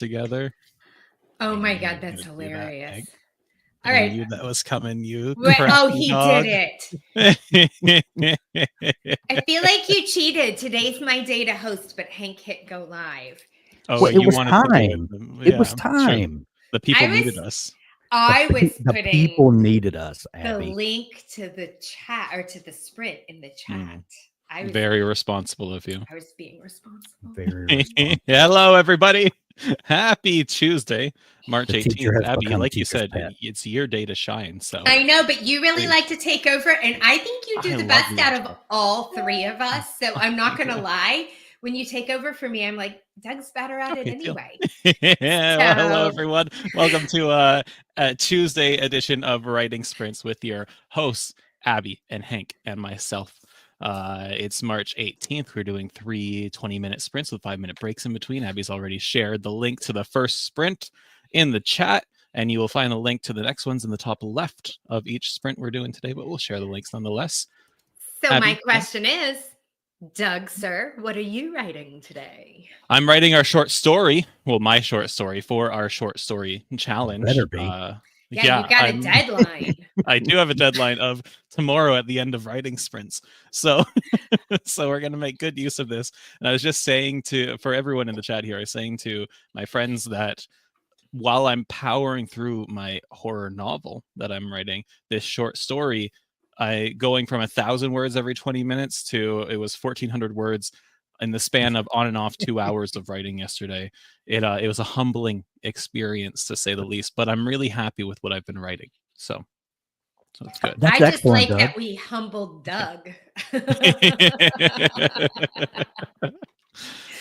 together. Oh I my knew God, you were that's gonna do that, hilarious. Hank. All I right. knew that was coming, you Oh, crafty he dog. did it. I feel like you cheated. Today's my day to host, but Hank hit go live. Oh, Well, it you was wanted to do it. time. It was Yeah, sure. time. The people I needed was us. The putting people needed us, the Abby. link to the chat or to the sprint in the chat. I was Very responsible of you. I was being responsible. Very responsible. Hello, everybody. Happy Tuesday, March The teacher 18th. has Abby, become like you teacher's said, pet. it's your day to shine. So I know, but you really Please. like to take over, and I think you do I the love best the out of intro. all three of us. So I'm not Thank going to you. lie. When you take over for me, I'm like, Doug's better at it Okay, deal. anyway. Well, hello, So- everyone. Welcome to a Tuesday edition of Writing Sprints with your hosts, Abby and Hank and myself. It's March 18th. We're doing 3 20-minute sprints with 5-minute breaks in between. Abby's already shared the link to the first sprint in the chat, and you will find a link to the next ones in the top left of each sprint we're doing today, but we'll share the links nonetheless. So Abby, my question is, Doug, sir, what are you writing today? I'm writing our short story. Well, my short story for our short story challenge. Better be. You got a deadline. I do have a deadline of tomorrow at the end of writing sprints. So so we're going to make good use of this. And I was just saying for everyone in the chat here, I was saying to my friends that while I'm powering through my horror novel that I'm writing, this short story, going from 1,000 words every 20 minutes to it was 1,400 words in the span of on and off 2 hours of writing yesterday. It was a humbling experience, to say the least, but I'm really happy with what I've been writing. So it's good. That's I just excellent, like Doug. that we humbled Doug.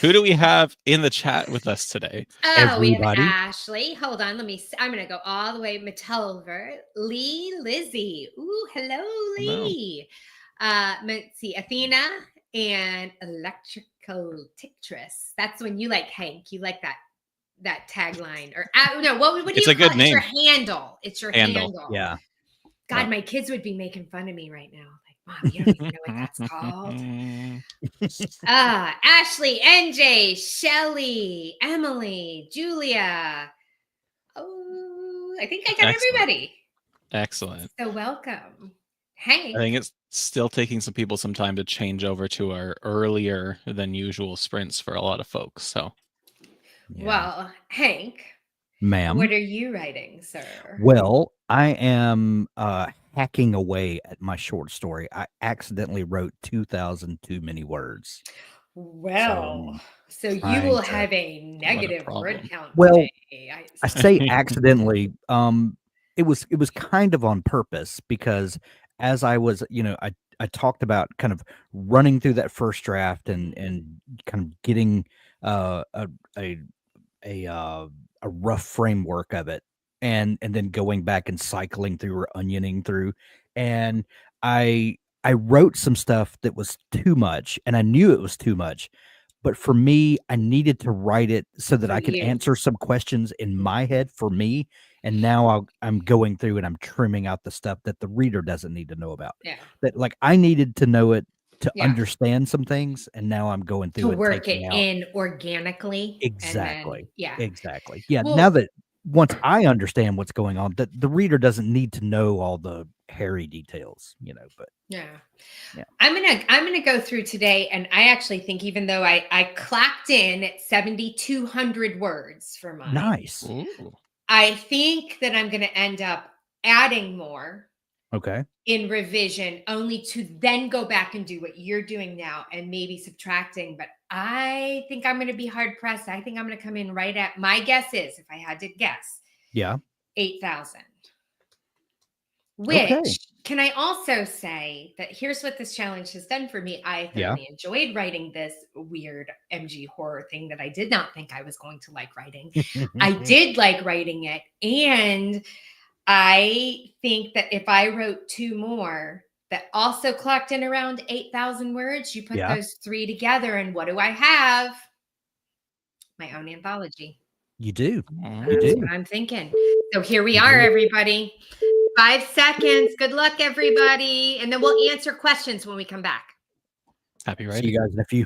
Who do we have in the chat with us today? Oh, we have Everybody. Ashley. Hold on. I'm going to go all the way. Matelver, Lee, Lizzie. Ooh, hello, Lee. Let's see, Athena and Electrical Tictress. That's when you like Hank. You like that tagline or no? What do It's you a call good it? name. It's your handle. It's your handle. Yeah. God, Yeah. my kids would be making fun of me right now. Like, Mom, you don't even know what that's called. Ashley, NJ, Shelly, Emily, Julia. Oh, I think I got everybody. Excellent. So welcome. Hank. I think it's still taking some people some time to change over to our earlier than usual sprints for a lot of folks. So, Yeah. Well, Hank, ma'am, what are you writing, sir? Well, I am hacking away at my short story. I accidentally wrote 2,000 too many words. Well, so you trying will to- have a negative problem. word count Well, today. I say accidentally. It was kind of on purpose because as I was, I talked about kind of running through that first draft and kind of getting a rough framework of it, and then going back and cycling through or onioning through, and I wrote some stuff that was too much, and I knew it was too much. But for me, I needed to write it so that For I could you. answer some questions in my head for me. And now I'm going through and I'm trimming out the stuff that the reader doesn't need to know about. Yeah. That like I needed to know it to Yeah. understand some things, and now I'm going through To and work it taking out. in organically. Exactly. And then, yeah. Exactly. Yeah. Well- now that once I understand what's going on, that the reader doesn't need to know all the hairy details, but Yeah. Yeah. I'm gonna go through today, and I actually think even though I clocked in at 7,200 words for mine, nice. Ooh. I think that I'm gonna end up adding more Okay. in revision, only to then go back and do what you're doing now and maybe subtracting. But I think I'm gonna be hard pressed. I think I'm gonna come in right at, my guess is, if I had to guess, Yeah. 8,000. Which, can I also say that here's what this challenge has done for me. I thoroughly enjoyed writing this weird MG horror thing that I did not think I was going to like writing. I did like writing it. And I think that if I wrote 2 more that also clocked in around 8,000 words, you put those 3 together, and what do I have? My own anthology. You do. That's what I'm thinking. So here we are, everybody. 5 seconds. Good luck, everybody. And then we'll answer questions when we come back. Happy writing. See you guys in a few.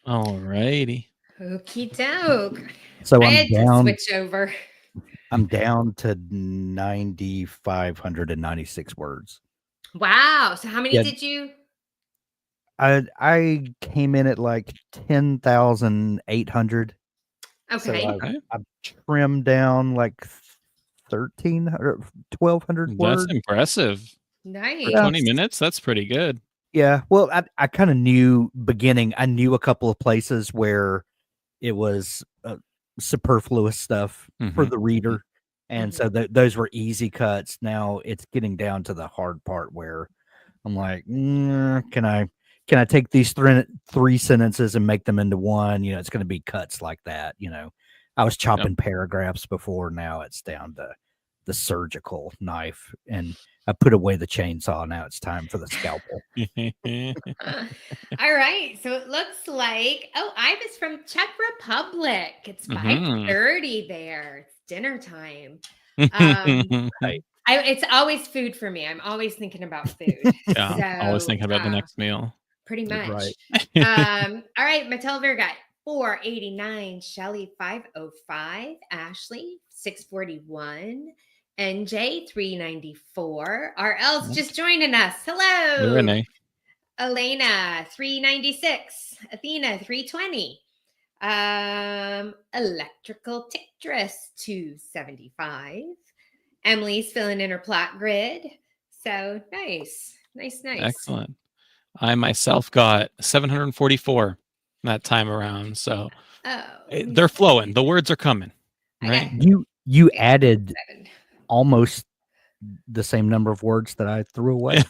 Alrighty. Okie doke. So I I'm had to down. switch over. I'm down to 9,596 words. Wow. So how many Yeah. did you? I came in at like 10,800. So Okay. I've trimmed down like 1,300, 1,200 That's words. impressive. For Nice. 20 minutes, that's pretty good. Yeah. Well, I kind of knew I knew a couple of places where it was superfluous stuff for Mhm, the mhm. reader. And Mhm. so those were easy cuts. Now it's getting down to the hard part where I'm like, can I take these three sentences and make them into one? It's going to be cuts like that. I was chopping paragraphs before. Now it's down to the surgical knife, and I put away the chainsaw. Now it's time for the scalpel. All right. So it looks like Iva's from Czech Republic. It's Mhm. 5:30 there. It's dinner time. Um, Right. it's always food for me. I'm always thinking about food. Yeah, always So thinking about the next meal. pretty much. Right. All right, Mattel got 489, Shelly 505, Ashley 641, NJ 394. RL's just joining us. Hey, Hello. Renee. Elena 396, Athena 320. Electrical Tick Dress 275. Emily's filling in her plot grid. So nice. Excellent. I myself got 744 that time around. So they're flowing. The words are coming. Right? You added almost the same number of words that I threw away.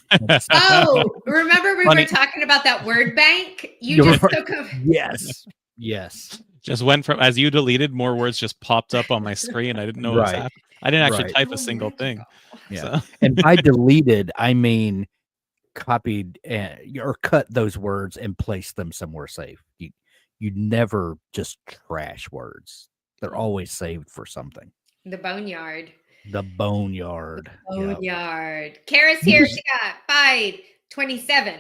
Oh, remember we were talking about that word bank? You just took them. Yes. Just went from, as you deleted, more words just popped up on my screen. I didn't know what was happening. I didn't actually type a single thing. Yeah. So. And by deleted, I mean copied or cut those words and placed them somewhere safe. You never just trash words. They're always saved for something. The boneyard. The boneyard. Boneyard. Kara's here. She got 527.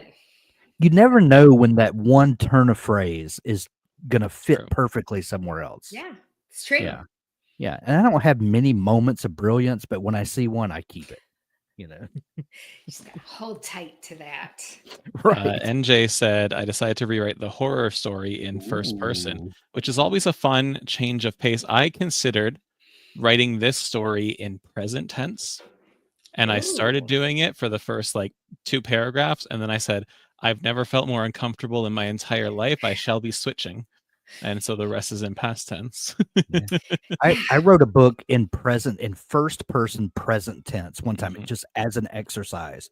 You never know when that one turn of phrase is gonna fit perfectly somewhere else. Yeah, it's true. Yeah. And I don't have many moments of brilliance, but when I see one, I keep it. You just gotta hold tight to that. Right. NJ said, I decided to rewrite the horror story in first person, which is always a fun change of pace. I considered writing this story in present tense, and I started doing it for the first like 2 paragraphs, and then I said, I've never felt more uncomfortable in my entire life. I shall be switching. And so the rest is in past tense. I wrote a book in first person present tense one time, just as an exercise,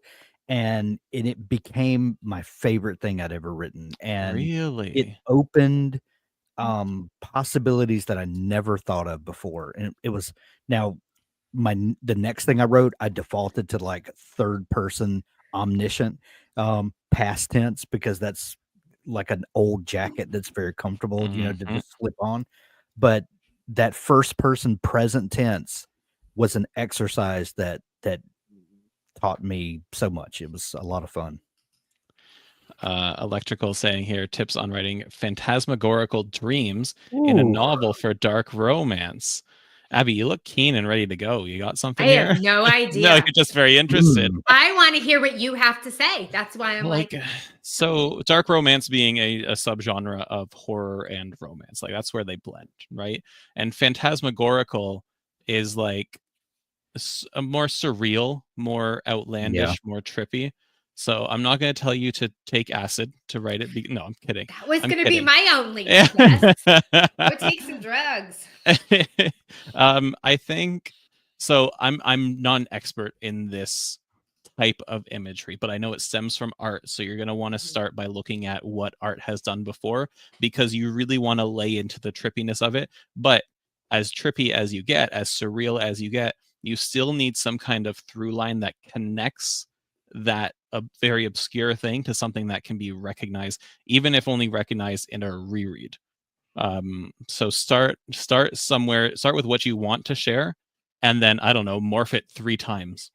and it became my favorite thing I'd ever written. And it opened possibilities that I never thought of before. And it was now the next thing I wrote, I defaulted to like third person omniscient past tense, because that's like an old jacket that's very comfortable, to just slip on. But that first person present tense was an exercise that taught me so much. It was a lot of fun. Electrical saying here, tips on writing phantasmagorical dreams in a novel for dark romance. Abby, you look keen and ready to go. You got something here? I have no idea. No, you're just very interested. I want to hear what you have to say. That's why I'm like so dark romance being a subgenre of horror and romance, like that's where they blend, right? And phantasmagorical is like a more surreal, more outlandish, more trippy. So I'm not going to tell you to take acid to write it. No, I'm kidding. That was going to be my only request. Go take some drugs. I think so. I'm not an expert in this type of imagery, but I know it stems from art. So you're going to want to start by looking at what art has done before, because you really want to lay into the trippiness of it. But as trippy as you get, as surreal as you get, you still need some kind of through line that connects that a very obscure thing to something that can be recognized, even if only recognized in a reread. So start somewhere, start with what you want to share, and then I don't know, morph it 3 times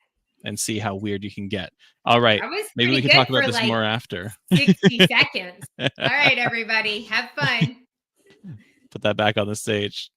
and see how weird you can get. All right. That was Maybe we pretty can talk good about for this like more after. 60 seconds. All right, everybody, have fun. Put that back on the stage.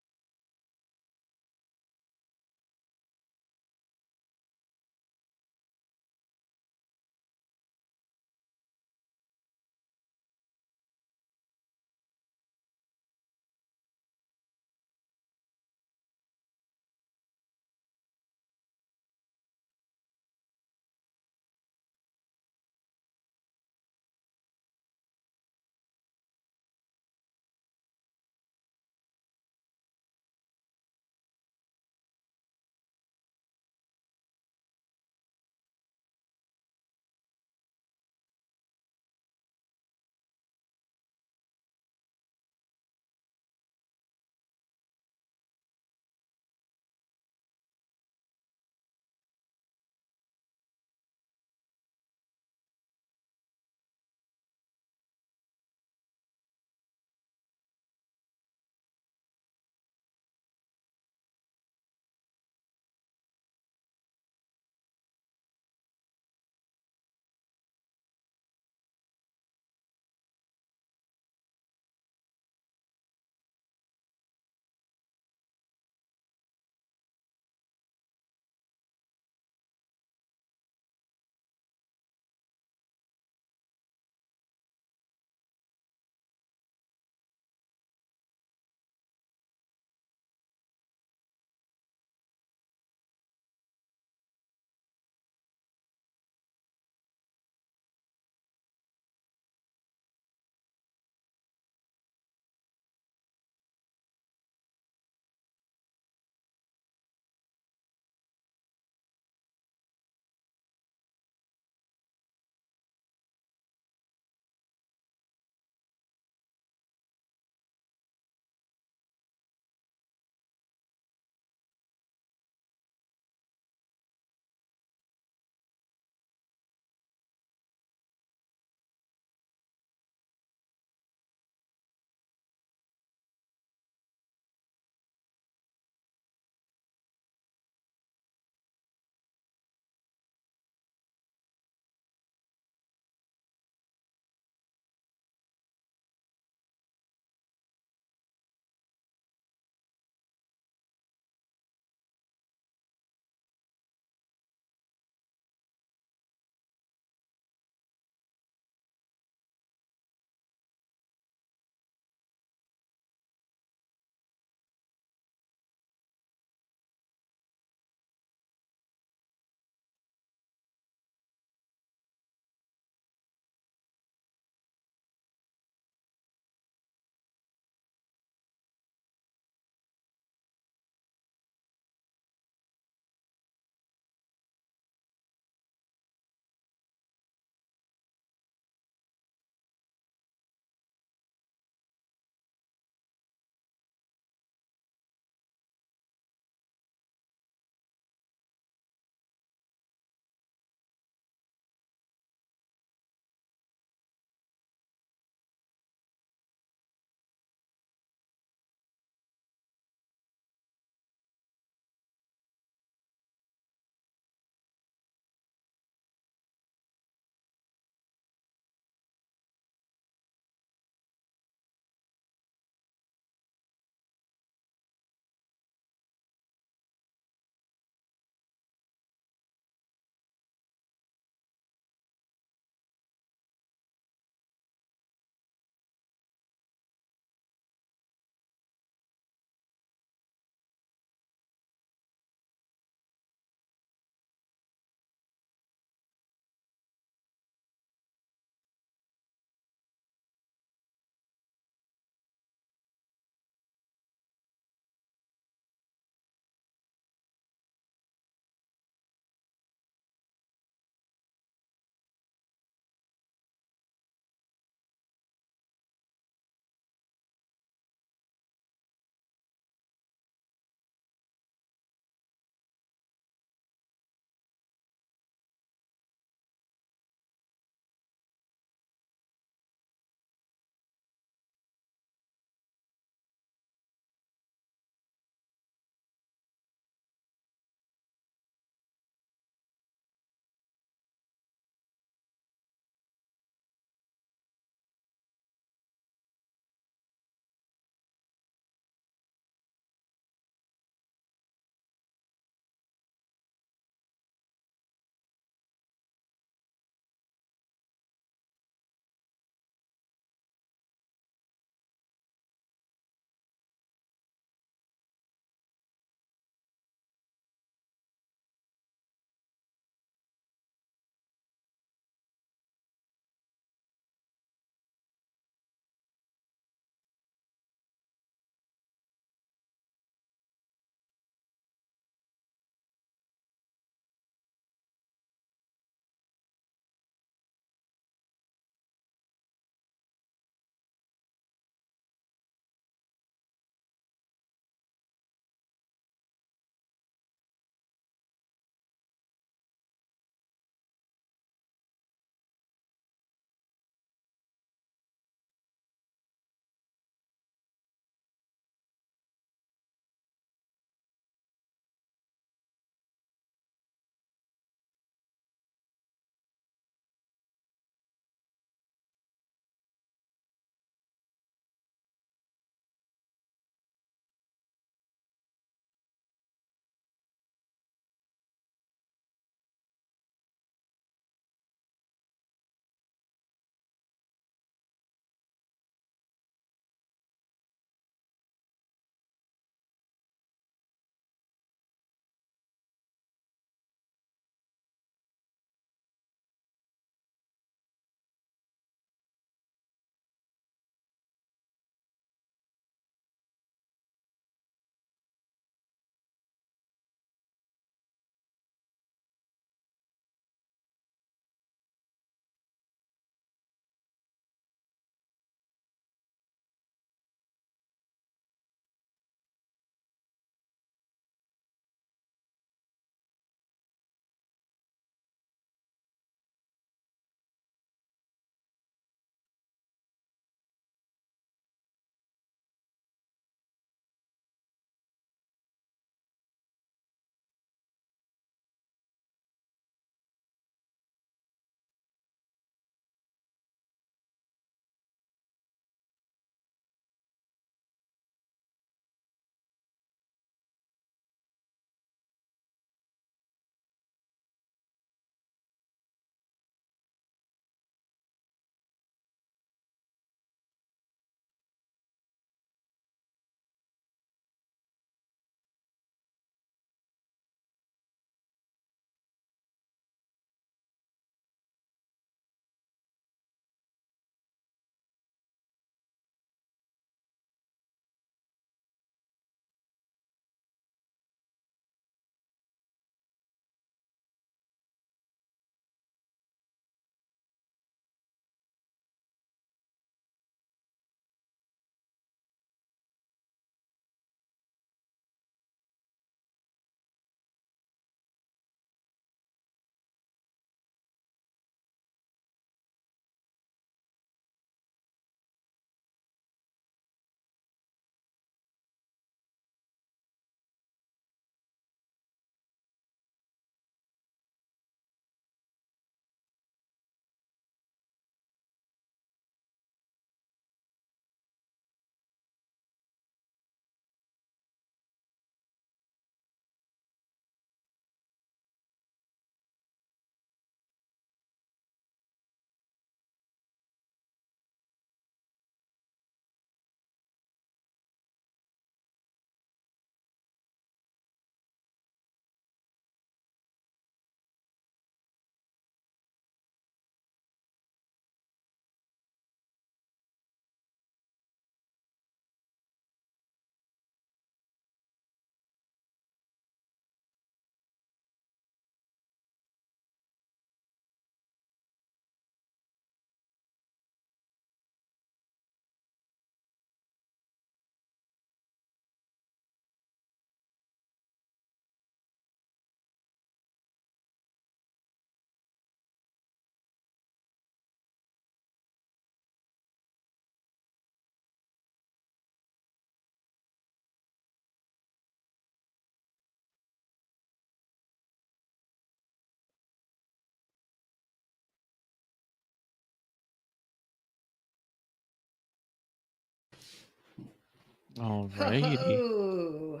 All righty. Oh,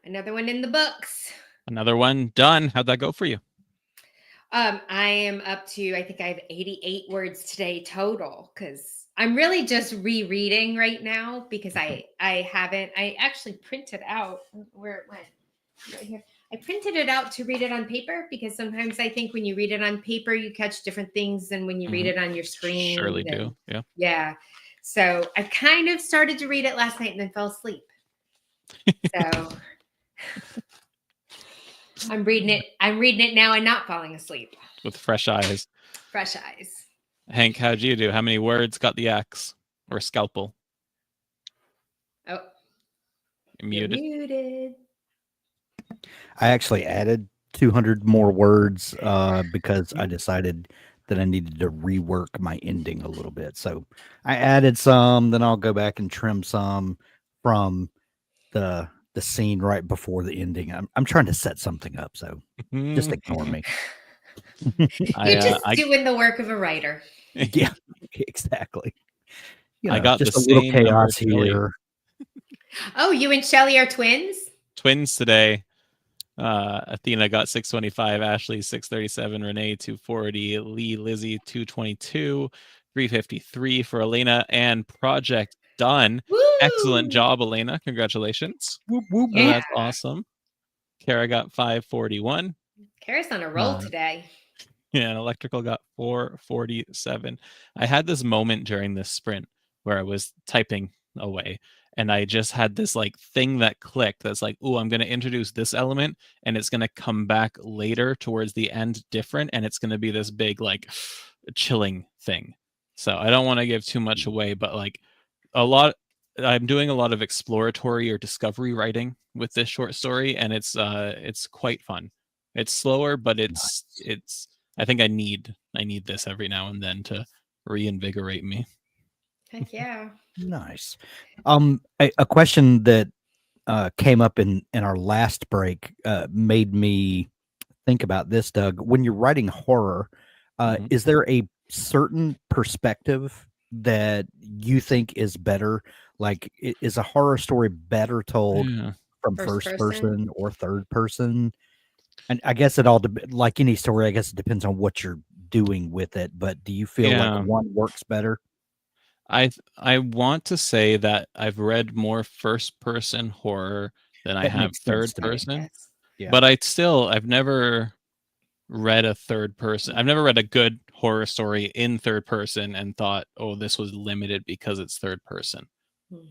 another one in the books. Another one done. How'd that go for you? I am up to, I think I have 88 words today total, because I'm really just rereading right now, because I actually printed out where it went right here. I printed it out to read it on paper, because sometimes I think when you read it on paper, you catch different things than when you read it on your screen. Surely do. Yeah. Yeah. So I kind of started to read it last night and then fell asleep. So I'm reading it now and not falling asleep. With fresh eyes. Fresh eyes. Hank, how'd you do? How many words got the axe or scalpel? Oh, You're muted. muted. I actually added 200 more words because I decided that I needed to rework my ending a little bit. So I added some, then I'll go back and trim some from the scene right before the ending. I'm trying to set something up, so just ignore me. You're just doing the work of a writer. Yeah, exactly. I got just the a little same number chaos as Shelly. here. Oh, you and Shelly are twins? Twins today. Athena got 625, Ashley 637, Renee 240, Lee, Lizzie 222, 353 for Elena, and project done. Woo! Excellent job, Elena. Congratulations. Whoop, whoop, Oh, Yeah. that's awesome. Kara got 541. Kara's on a roll today. Yeah, and Electrical got 447. I had this moment during this sprint where I was typing away and I just had this like thing that clicked that's like, oh, I'm going to introduce this element and it's going to come back later towards the end different, and it's going to be this big like chilling thing. So I don't want to give too much away, but like I'm doing a lot of exploratory or discovery writing with this short story, and it's quite fun. It's slower, but it's I think I need this every now and then to reinvigorate me. Heck yeah. Nice. A question that came up in our last break made me think about this, Doug. When you're writing horror, is there a certain perspective that you think is better? Like, is a horror story better told from first person or third person? And I guess it all like any story, I guess it depends on what you're doing with it. But do you feel like one works better? I want to say that I've read more first person horror than I have third person. Yeah. But I've never read a third person. I've never read a good horror story in third person and thought, oh, this was limited because it's third person.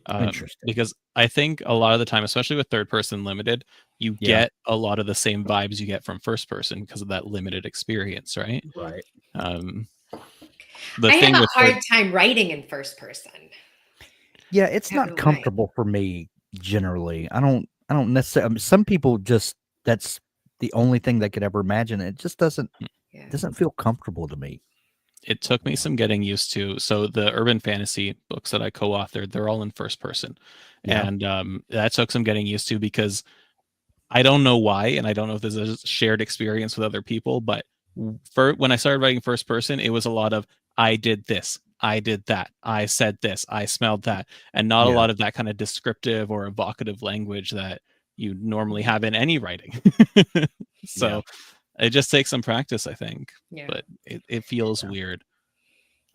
Interesting. Because I think a lot of the time, especially with third person limited, you get a lot of the same vibes you get from first person because of that limited experience, right? Right. I have a hard time writing in first person. Yeah, it's not comfortable for me generally. I don't necessarily. Some people just, that's the only thing they could ever imagine. It just doesn't feel comfortable to me. It took me some getting used to. So the urban fantasy books that I co-authored, they're all in first person. And that took some getting used to because I don't know why, and I don't know if this is a shared experience with other people, but when I started writing first person, it was a lot of I did this, I did that, I said this, I smelled that, and not a lot of that kind of descriptive or evocative language that you normally have in any writing. So it just takes some practice, I think. Yeah. But it feels weird.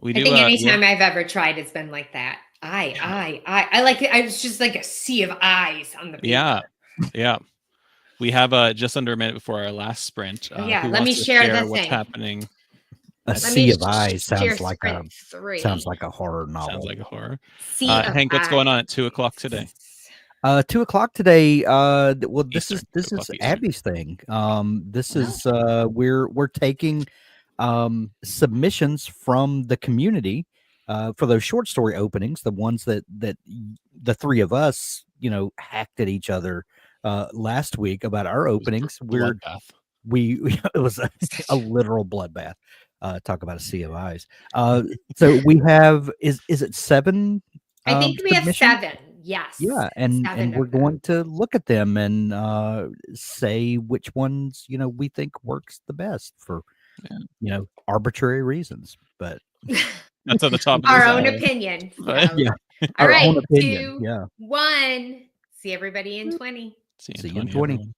I think anytime I've ever tried, it's been like that. I like it. I was just like a sea of eyes on the paper. Yeah. We have just under a minute before our last sprint. Let me share what's happening. A sea of eyes sounds like a horror novel. Sounds like a horror. Hank, what's going on at 2:00 today? 2:00 today. Well, this Eastern, is Abby's thing. This is we're taking submissions from the community for those short story openings, the ones that the three of us, hacked at each other last week about our openings. It was a literal bloodbath. Talk about a sea of eyes. So we have is it 7? I think we have 7. Yes. Yeah, and we're going to look at them and say which ones we think works the best for arbitrary reasons. But that's at the top of our own opinion. So. Yeah, All Our right, own opinion. 2, Yeah. 1. See everybody in 20. See you in See you in 20, 20. everyone.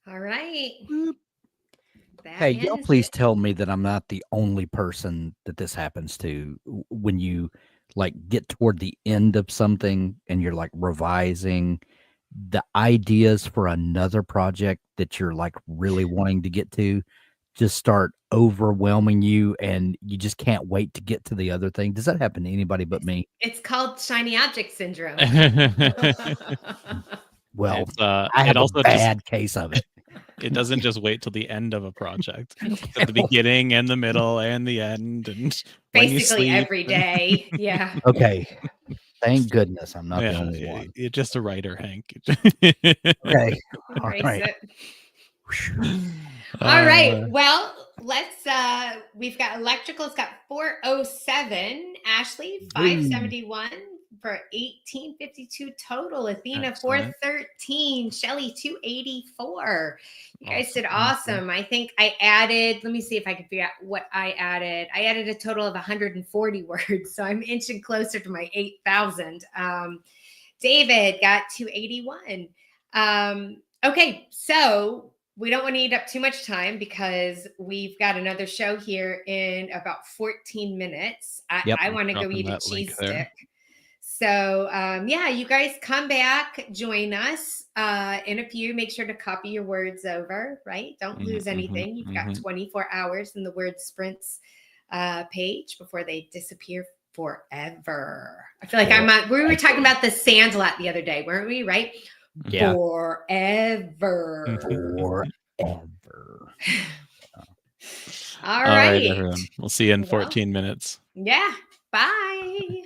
All right. That Hey, y'all ends please it. tell me that I'm not the only person that this happens to when you like get toward the end of something and you're like revising the ideas for another project that you're like really wanting to get to just start overwhelming you and you just can't wait to get to the other thing. Does that happen to anybody but me? It's called shiny object syndrome. Well, It's I it have a also bad case of it. it doesn't just wait till the end of a project. It's at the beginning and the middle and the end, and when you Basically sleep. every day. Yeah. Okay. Thank goodness I'm not the Yeah, only one. you're just a writer, Hank. Okay. All Embrace right. it. Whew. All right. Well, let's we've got electrical's got 407, Ashley 571 for 1852 total, Athena Excellent. 413, Shelly 284. You guys did Awesome. awesome. I think I added, let me see if I can figure out what I added. I added a total of 140 words, so I'm inching closer to my 8,000. David got 281. Okay, so we don't want to eat up too much time because we've got another show here in about 14 minutes. Yep. I want to go Dropping eat a that link cheese there. stick. So yeah, you guys come back, join us in a few. Make sure to copy your words over, right? Don't lose anything. You've got 24 hours in the word sprints page before they disappear forever. I feel like I'm on, we were talking about the Sandlot the other day, weren't we? Right? Yeah. Forever. Forever. All right, everyone. We'll see you in 14 minutes. Yeah. Bye.